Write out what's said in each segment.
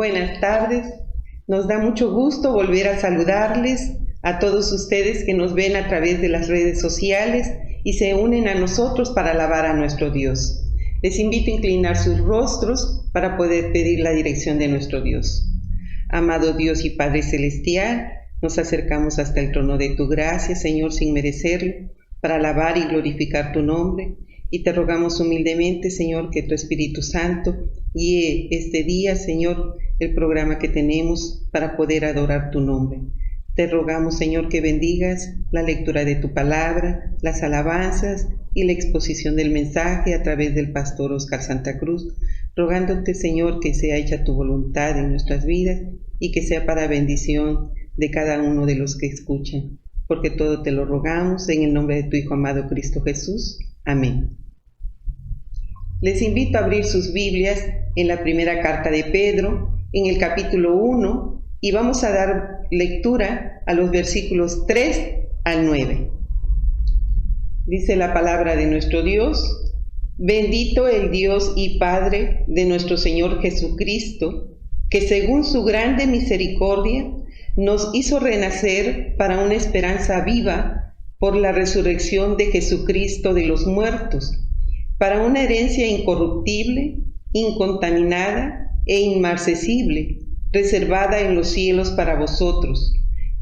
Buenas tardes. Nos da mucho gusto volver a saludarles a todos ustedes que nos ven a través de las redes sociales y se unen a nosotros para alabar a nuestro Dios. Les invito a inclinar sus rostros para poder pedir la dirección de nuestro Dios. Amado Dios y Padre Celestial, nos acercamos hasta el trono de tu gracia, Señor, sin merecerlo, para alabar y glorificar tu nombre. Y te rogamos humildemente, Señor, que tu Espíritu Santo guíe este día, Señor, el programa que tenemos para poder adorar tu nombre. Te rogamos, Señor, que bendigas la lectura de tu palabra, las alabanzas y la exposición del mensaje a través del pastor Oscar Santa Cruz, rogándote, Señor, que sea hecha tu voluntad en nuestras vidas y que sea para bendición de cada uno de los que escuchan. Porque todo te lo rogamos en el nombre de tu Hijo amado Cristo Jesús. Amén. Les invito a abrir sus Biblias en la primera carta de Pedro, en el capítulo 1, y vamos a dar lectura a los versículos 3 al 9. Dice la palabra de nuestro Dios: Bendito el Dios y Padre de nuestro Señor Jesucristo, que según su grande misericordia nos hizo renacer para una esperanza viva por la resurrección de Jesucristo de los muertos, para una herencia incorruptible, incontaminada e inmarcesible, reservada en los cielos para vosotros,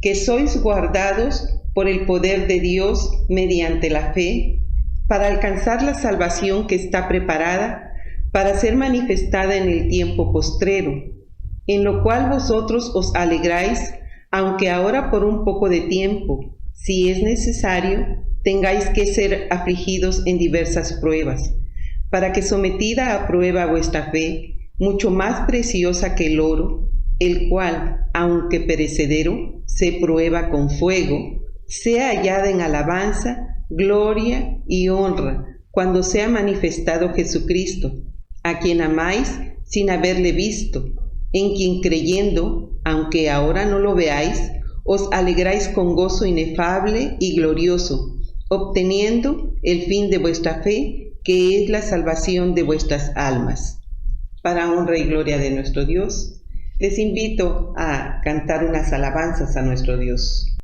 que sois guardados por el poder de Dios mediante la fe, para alcanzar la salvación que está preparada para ser manifestada en el tiempo postrero, en lo cual vosotros os alegráis, aunque ahora por un poco de tiempo, si es necesario, tengáis que ser afligidos en diversas pruebas, para que sometida a prueba vuestra fe, mucho más preciosa que el oro, el cual, aunque perecedero, se prueba con fuego, sea hallada en alabanza, gloria y honra, cuando sea manifestado Jesucristo, a quien amáis sin haberle visto, en quien creyendo, aunque ahora no lo veáis, os alegráis con gozo inefable y glorioso, obteniendo el fin de vuestra fe, que es la salvación de vuestras almas. Para honra y gloria de nuestro Dios, les invito a cantar unas alabanzas a nuestro Dios.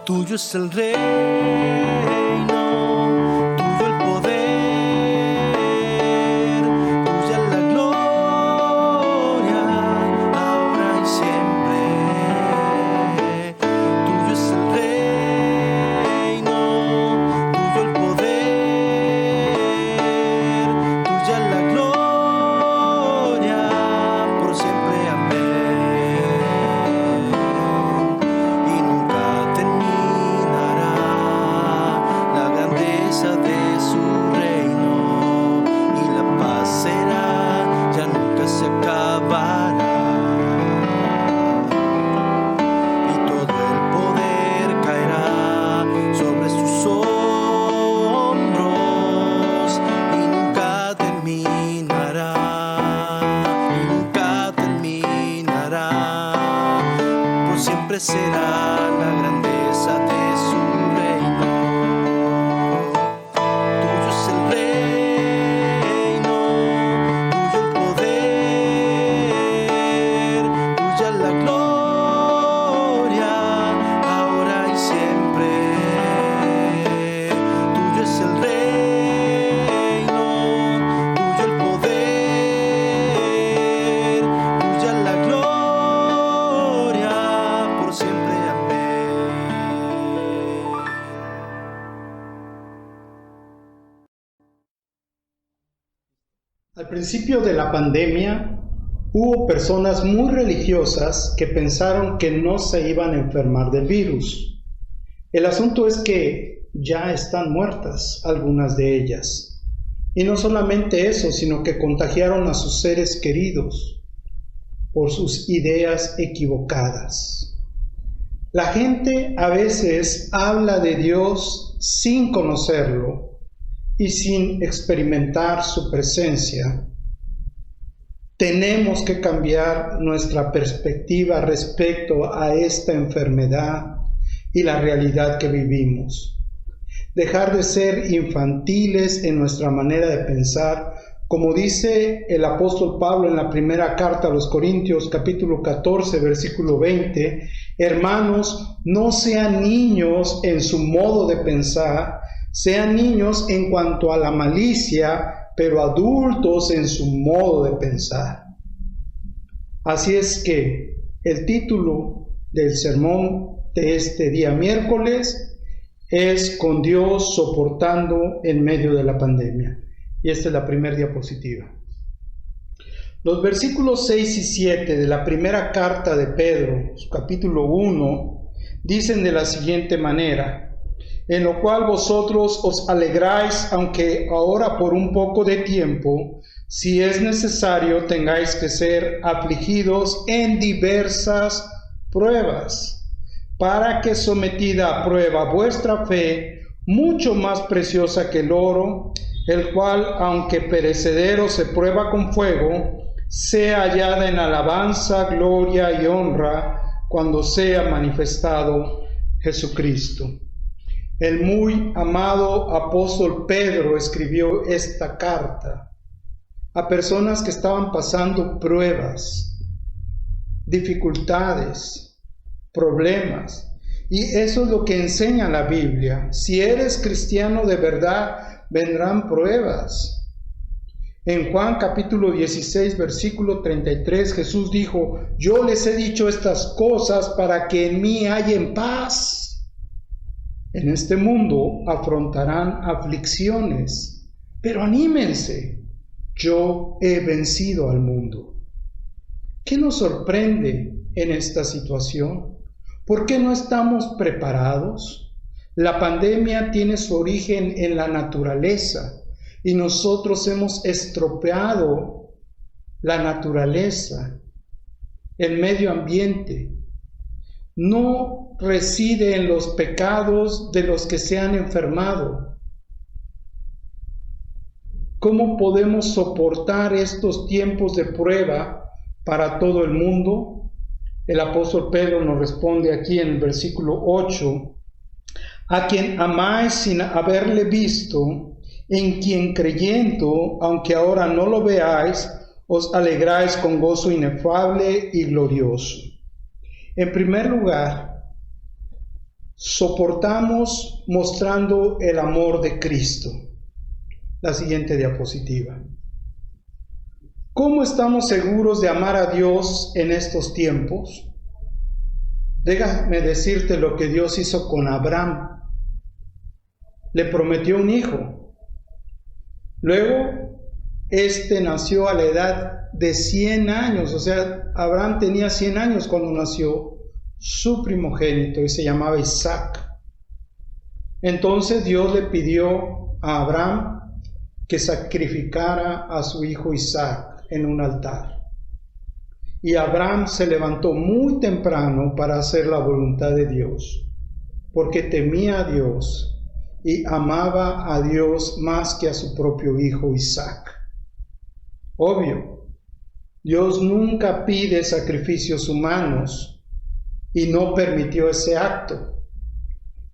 Tuyo es el reino, tuyo el poder, tuya la gloria, ahora y siempre. Tuyo es el reino, tuyo el poder, tuya la gloria, por siempre. Amén. Y nunca terminará la grandeza de su reino, y la paz será, ya nunca se acabará. Y todo el poder caerá sobre sus hombros, y nunca terminará, y nunca terminará. Por siempre será la grandeza de su reino. Tuyo es el reino, tuyo el poder, tuya la gloria, ahora y siempre. Tuyo es el reino, tuyo el poder, tuya la gloria, por siempre. Amén. Al principio de la pandemia, hubo personas muy religiosas que pensaron que no se iban a enfermar del virus. El asunto es que ya están muertas algunas de ellas. Y no solamente eso, sino que contagiaron a sus seres queridos. por sus ideas equivocadas. La gente a veces habla de Dios sin conocerlo y sin experimentar su presencia. Tenemos que cambiar nuestra perspectiva respecto a esta enfermedad y la realidad que vivimos. Dejar de ser infantiles en nuestra manera de pensar, como dice el apóstol Pablo en la primera carta a los Corintios, capítulo 14, versículo 20, hermanos, no sean niños en su modo de pensar, sean niños en cuanto a la malicia, pero adultos en su modo de pensar. Así es que el título del sermón de este día miércoles es Con Dios soportando en medio de la pandemia. Y esta es la primera diapositiva. Los versículos 6 y 7 de la primera carta de Pedro, capítulo 1, dicen de la siguiente manera: en lo cual vosotros os alegráis, aunque ahora por un poco de tiempo, si es necesario, tengáis que ser afligidos en diversas pruebas, para que sometida a prueba vuestra fe, mucho más preciosa que el oro, el cual, aunque perecedero se prueba con fuego, sea hallada en alabanza, gloria y honra cuando sea manifestado Jesucristo. El muy amado apóstol Pedro escribió esta carta a personas que estaban pasando pruebas, dificultades, problemas. Y eso es lo que enseña la Biblia. Si eres cristiano de verdad, vendrán pruebas. En Juan capítulo 16, versículo 33, Jesús dijo: yo les he dicho estas cosas para que en mí hallen paz. En este mundo afrontarán aflicciones, pero anímense, yo he vencido al mundo. ¿Qué nos sorprende en esta situación? ¿Por qué no estamos preparados? La pandemia tiene su origen en la naturaleza y nosotros hemos estropeado la naturaleza, el medio ambiente. No reside en los pecados de los que se han enfermado. ¿Cómo podemos soportar estos tiempos de prueba para todo el mundo? El apóstol Pedro nos responde aquí en el versículo 8: a quien amáis sin haberle visto, en quien creyendo, aunque ahora no lo veáis, os alegráis con gozo inefable y glorioso. En primer lugar, soportamos mostrando el amor de Cristo. La siguiente diapositiva. ¿Cómo estamos seguros de amar a Dios en estos tiempos? Déjame decirte lo que Dios hizo con Abraham. Le prometió un hijo. Luego, nació a la edad de 100 años. O sea, Abraham tenía 100 años cuando nació su primogénito y se llamaba Isaac. Entonces Dios le pidió a Abraham que sacrificara a su hijo Isaac en un altar. Y Abraham se levantó muy temprano para hacer la voluntad de Dios, porque temía a Dios y amaba a Dios más que a su propio hijo Isaac. Obvio, Dios nunca pide sacrificios humanos y no permitió ese acto.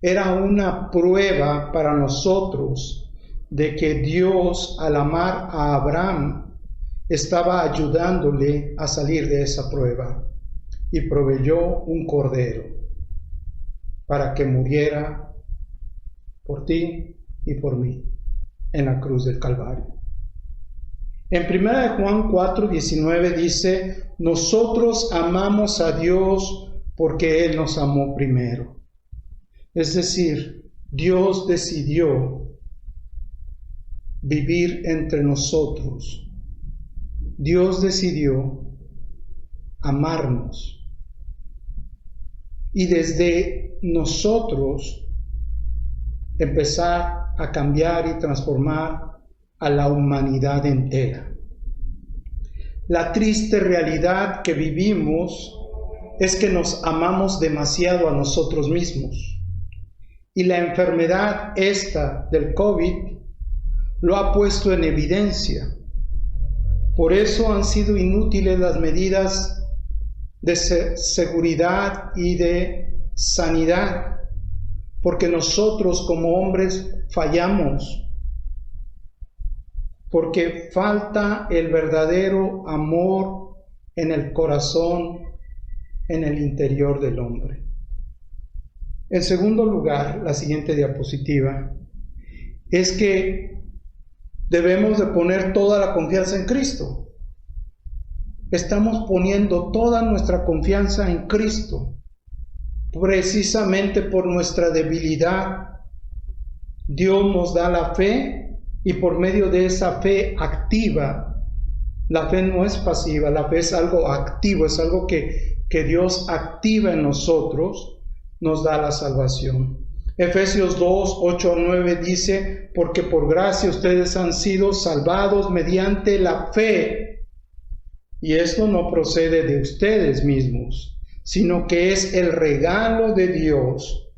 Era una prueba para nosotros de que Dios, al amar a Abraham, estaba ayudándole a salir de esa prueba y proveyó un cordero para que muriera por ti y por mí en la cruz del Calvario. En 1 Juan 4:19 dice: nosotros amamos a Dios porque Él nos amó primero. Es decir, Dios decidió vivir entre nosotros. Dios decidió amarnos. Y desde nosotros empezar a cambiar y transformar a la humanidad entera. la triste realidad que vivimos es que nos amamos demasiado a nosotros mismos. Y la enfermedad esta del COVID lo ha puesto en evidencia. Por eso han sido inútiles las medidas de seguridad y de sanidad, porque nosotros como hombres fallamos, porque falta el verdadero amor en el corazón, en el interior del hombre. En segundo lugar, la siguiente diapositiva, es que debemos de poner toda la confianza en Cristo. Estamos poniendo toda nuestra confianza en Cristo, precisamente por nuestra debilidad. Dios nos da la fe y por medio de esa fe activa, la fe no es pasiva, la fe es algo activo, es algo que Dios activa en nosotros, nos da la salvación. Efesios 2, 8 a 9 dice, porque por gracia ustedes han sido salvados mediante la fe, y esto no procede de ustedes mismos, sino que es el regalo de Dios,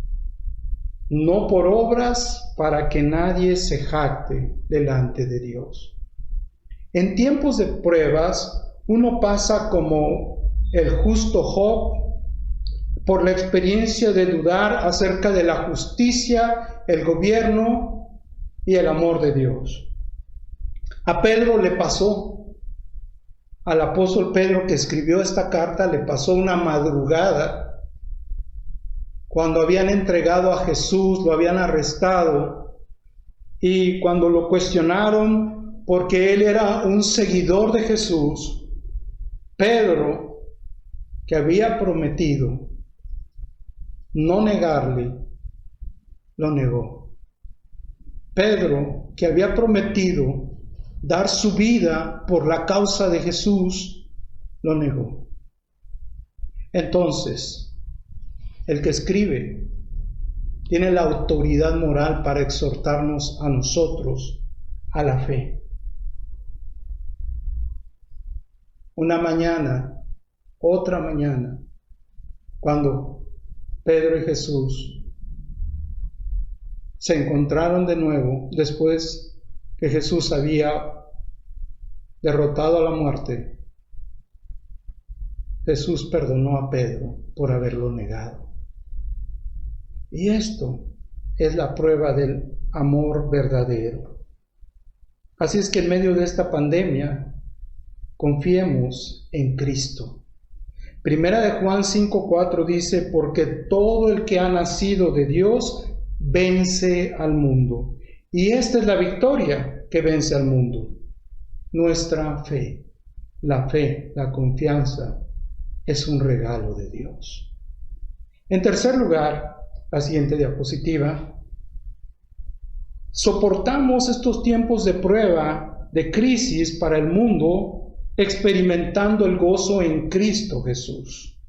no por obras, para que nadie se jacte delante de Dios. En tiempos de pruebas, uno pasa como el justo Job por la experiencia de dudar acerca de la justicia, el gobierno y el amor de Dios. A Pedro le pasó, al apóstol Pedro que escribió esta carta, le pasó una madrugada cuando habían entregado a Jesús, lo habían arrestado, y cuando lo cuestionaron porque él era un seguidor de Jesús, Pedro, que había prometido no negarle, lo negó. Pedro, que había prometido dar su vida por la causa de Jesús, lo negó. Entonces, el que escribe tiene la autoridad moral para exhortarnos a nosotros a la fe. Una mañana, otra mañana, cuando Pedro y Jesús se encontraron de nuevo después que Jesús había derrotado a la muerte, Jesús perdonó a Pedro por haberlo negado. Y esto es la prueba del amor verdadero. Así es que en medio de esta pandemia, confiemos en Cristo. Primera de Juan 5:4 dice, porque todo el que ha nacido de Dios vence al mundo. Y esta es la victoria que vence al mundo. Nuestra fe, la confianza, es un regalo de Dios. En tercer lugar, la siguiente diapositiva, soportamos estos tiempos de prueba, de crisis para el mundo, experimentando el gozo en Cristo Jesús.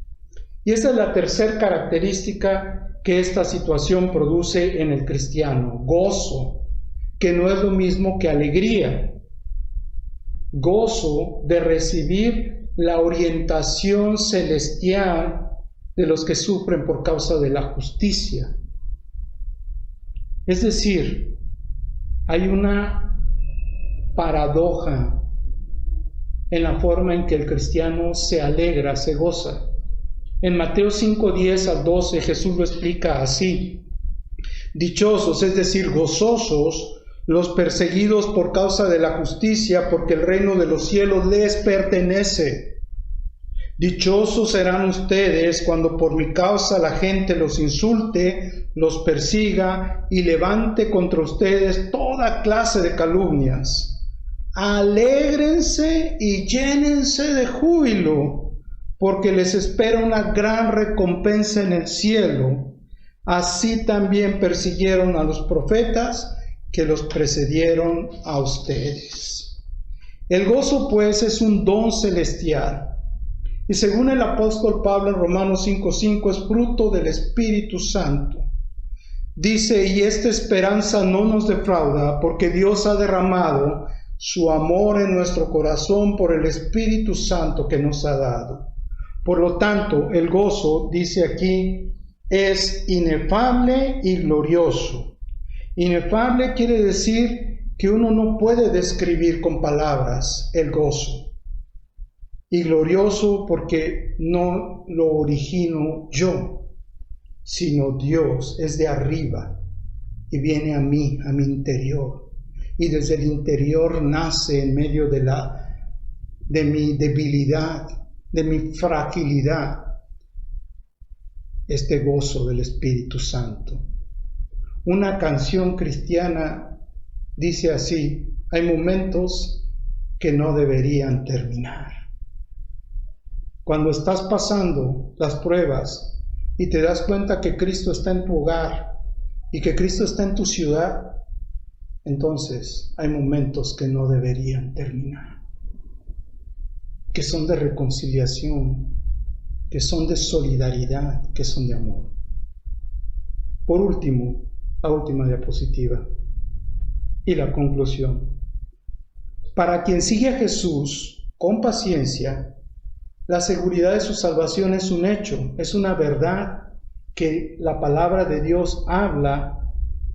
Y esa es la tercera característica que esta situación produce en el cristiano, gozo, que no es lo mismo que alegría. Gozo de recibir la orientación celestial de los que sufren por causa de la justicia. Es decir, hay una paradoja en la forma en que el cristiano se alegra, se goza. En Mateo 5:10 al 12 Jesús lo explica así: dichosos, es decir, gozosos, los perseguidos por causa de la justicia, porque el reino de los cielos les pertenece. Dichosos serán ustedes cuando por mi causa la gente los insulte, los persiga y levante contra ustedes toda clase de calumnias. Alégrense y llénense de júbilo, porque les espera una gran recompensa en el cielo. Así también persiguieron a los profetas que los precedieron a ustedes. El gozo, pues, es un don celestial. Y según el apóstol Pablo en Romanos 5:5, es fruto del Espíritu Santo. Dice, y esta esperanza no nos defrauda, porque Dios ha derramado su amor en nuestro corazón por el Espíritu Santo que nos ha dado. Por lo tanto, el gozo, dice aquí, es inefable y glorioso. Inefable quiere decir que uno no puede describir con palabras el gozo. Y glorioso porque no lo origino yo, sino Dios, es de arriba y viene a mí, a mi interior. Y desde el interior nace en medio de mi debilidad, de mi fragilidad, este gozo del Espíritu Santo. Una canción cristiana dice así: hay momentos que no deberían terminar. Cuando estás pasando las pruebas y te das cuenta que Cristo está en tu hogar y que Cristo está en tu ciudad, entonces hay momentos que no deberían terminar, que son de reconciliación, que son de solidaridad, que son de amor. Por último, la última diapositiva y la conclusión. Para quien sigue a Jesús con paciencia, la seguridad de su salvación es un hecho, es una verdad que la palabra de Dios habla,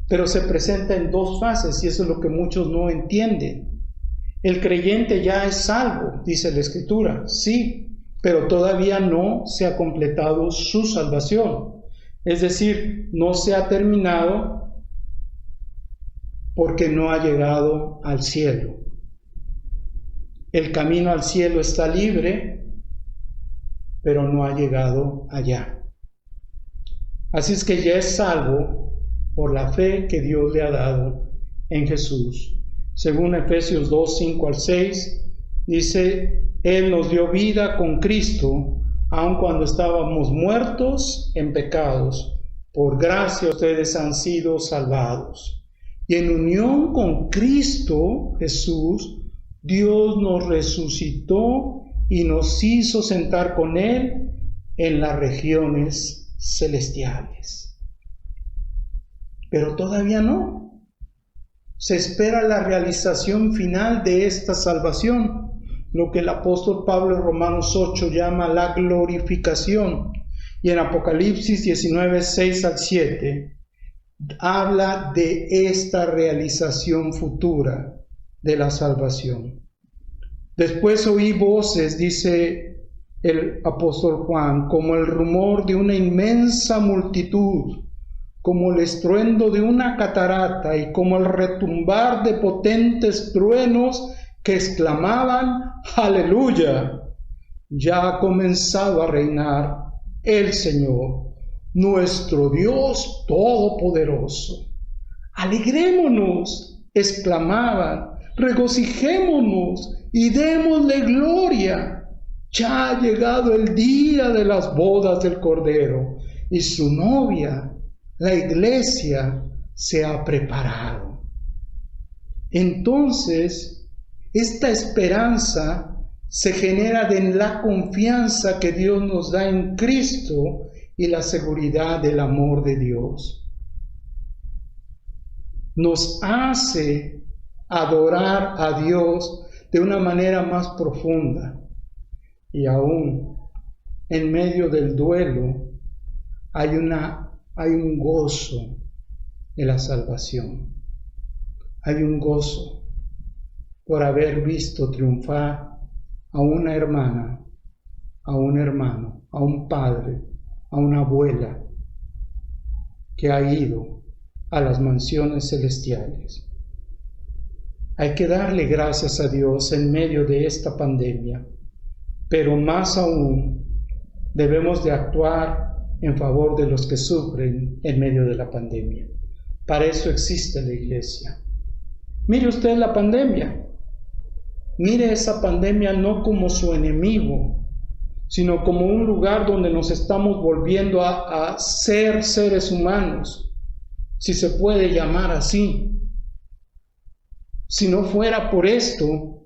pero se presenta en dos fases y eso es lo que muchos no entienden. El creyente ya es salvo, dice la Escritura, sí, pero todavía no se ha completado su salvación. Es decir, no se ha terminado porque no ha llegado al cielo. El camino al cielo está libre, pero no ha llegado allá. Así es que ya es salvo por la fe que Dios le ha dado en Jesús. Según Efesios 2, 5 al 6, dice: Él nos dio vida con Cristo, aun cuando estábamos muertos en pecados. Por gracia ustedes han sido salvados. Y en unión con Cristo Jesús, Dios nos resucitó y nos hizo sentar con Él en las regiones celestiales. Pero todavía no. Se espera la realización final de esta salvación, lo que el apóstol Pablo en Romanos 8 llama la glorificación, y en Apocalipsis 19, 6 al 7, habla de esta realización futura de la salvación. Después oí voces, dice el apóstol Juan, como el rumor de una inmensa multitud, como el estruendo de una catarata y como el retumbar de potentes truenos que exclamaban: ¡Aleluya! Ya ha comenzado a reinar el Señor, nuestro Dios Todopoderoso. Alegrémonos, exclamaban, regocijémonos y démosle gloria. Ya ha llegado el día de las bodas del Cordero y su novia, la iglesia, se ha preparado. Entonces, esta esperanza se genera de la confianza que Dios nos da en Cristo y la seguridad del amor de Dios. Nos hace adorar a Dios de una manera más profunda. Y aún en medio del duelo hay un gozo de la salvación. Hay un gozo por haber visto triunfar a una hermana, a un hermano, a un padre, a una abuela que ha ido a las mansiones celestiales. Hay que darle gracias a Dios en medio de esta pandemia, pero más aún debemos de actuar en favor de los que sufren en medio de la pandemia. Para eso existe la iglesia. Mire usted la pandemia. Mire esa pandemia no como su enemigo, sino como un lugar donde nos estamos volviendo a ser seres humanos, si se puede llamar así. Si no fuera por esto,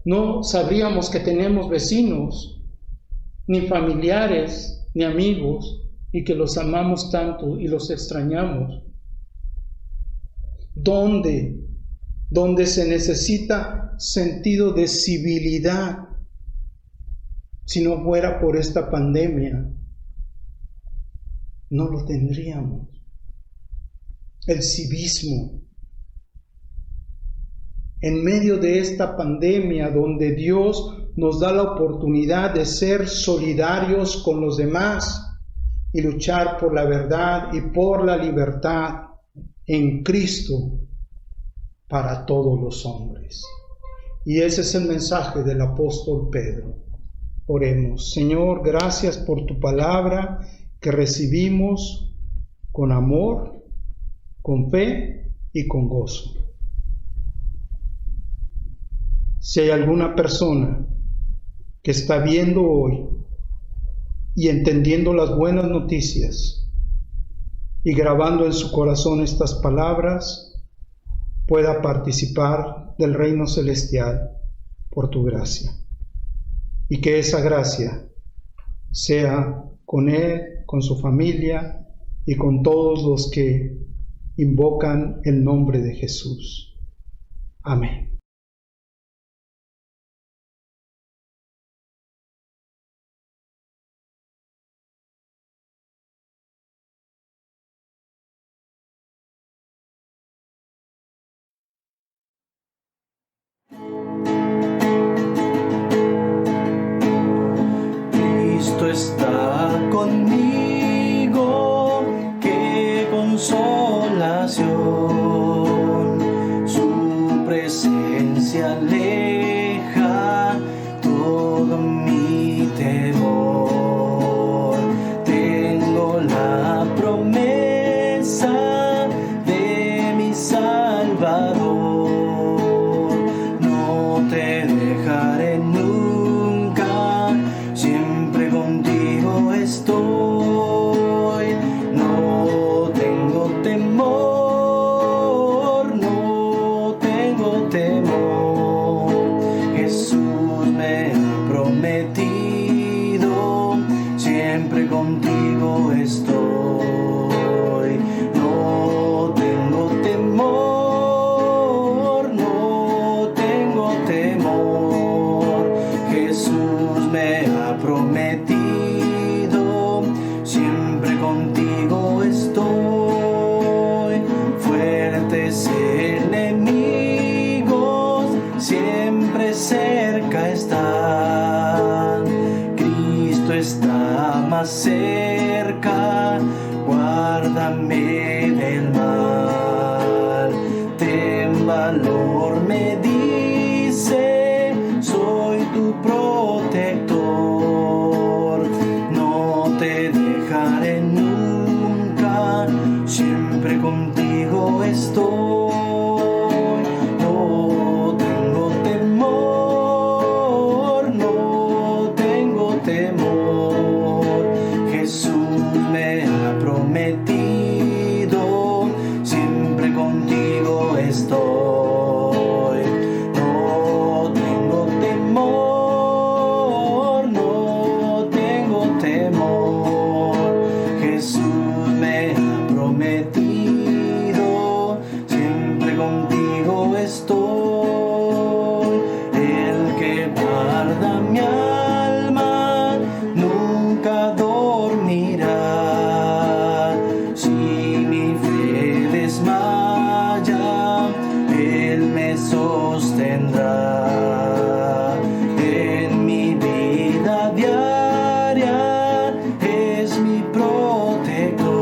no sabríamos que tenemos vecinos, ni familiares, ni amigos, y que los amamos tanto y los extrañamos. ¿Dónde donde se necesita sentido de civilidad. Si no fuera por esta pandemia, no lo tendríamos. El civismo. En medio de esta pandemia, donde Dios nos da la oportunidad de ser solidarios con los demás y luchar por la verdad y por la libertad en Cristo para todos los hombres. Y ese es el mensaje del apóstol Pedro. Oremos. Señor, gracias por tu palabra que recibimos con amor, con fe y con gozo. Si hay alguna persona que está viendo hoy y entendiendo las buenas noticias y grabando en su corazón estas palabras, pueda participar del reino celestial por tu gracia. Y que esa gracia sea con él, con su familia y con todos los que invocan el nombre de Jesús. Amén. Cristo está conmigo, qué consolación. Su presencia aleja todo mi temor. Tengo la promesa de mi Salvador. No te dejaré nunca, siempre contigo estoy. No tengo temor, no tengo temor. Jesús me ha prometido, siempre contigo estoy. No tengo temor, no tengo temor. Jesús me ha prometido, siempre contigo estoy. Fuertes enemigos siempre cerca están. Cristo está más cerca, guárdame del mal. Ten valor, me dice, soy tu protector. No te dejaré nunca, siempre contigo estoy. No tengo temor, no tengo temor. Jesús me ha prometido, siempre contigo estoy. No tengo temor, no tengo temor. Jesús me ha prometido, siempre contigo estoy. El que guarda mi alma nunca dormirá. Si mi fe desmaya, Él me sostendrá. En mi vida diaria es mi protector.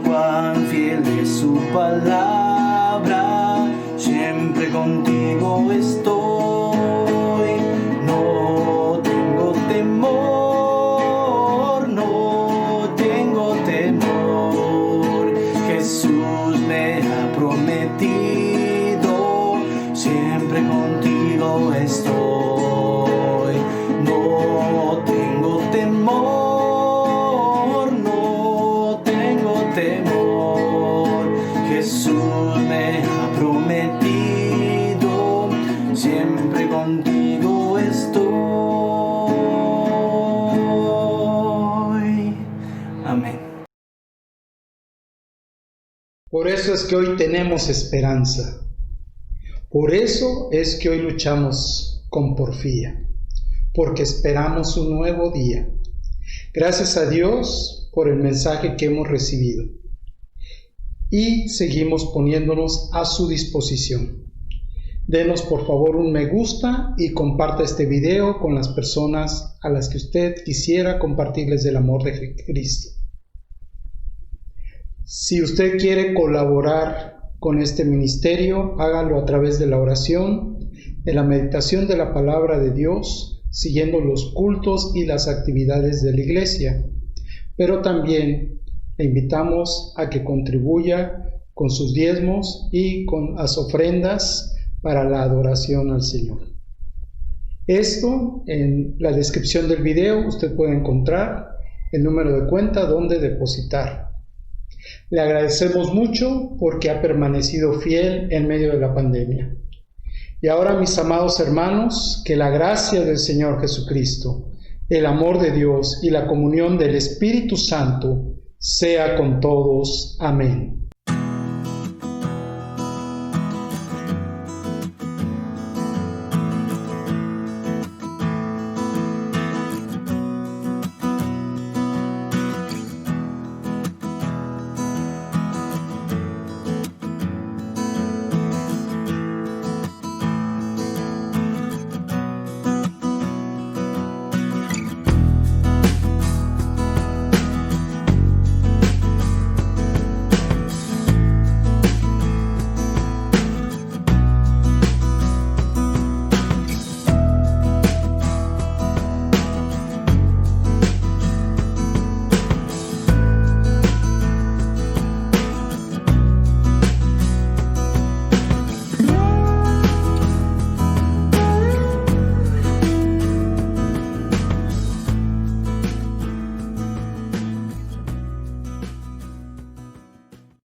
Cuán fiel es su palabra, siempre contigo estoy. No tengo temor, no tengo temor. Jesús me ha prometido, siempre contigo estoy. No tengo temor, no tengo temor. Jesús me ha prometido, siempre contigo estoy. Amén. Por eso es que hoy tenemos esperanza. Por eso es que hoy luchamos con porfía, porque esperamos un nuevo día. Gracias a Dios por el mensaje que hemos recibido y seguimos poniéndonos a su disposición. Denos por favor un me gusta y comparta este video con las personas a las que usted quisiera compartirles del amor de Cristo. Si usted quiere colaborar con este ministerio, hágalo a través de la oración, de la meditación de la palabra de Dios, siguiendo los cultos y las actividades de la iglesia. Pero también le invitamos a que contribuya con sus diezmos y con las ofrendas para la adoración al Señor. Esto en la descripción del video usted puede encontrar el número de cuenta donde depositar. Le agradecemos mucho porque ha permanecido fiel en medio de la pandemia. Y ahora, mis amados hermanos, que la gracia del Señor Jesucristo, el amor de Dios y la comunión del Espíritu Santo sea con todos. Amén.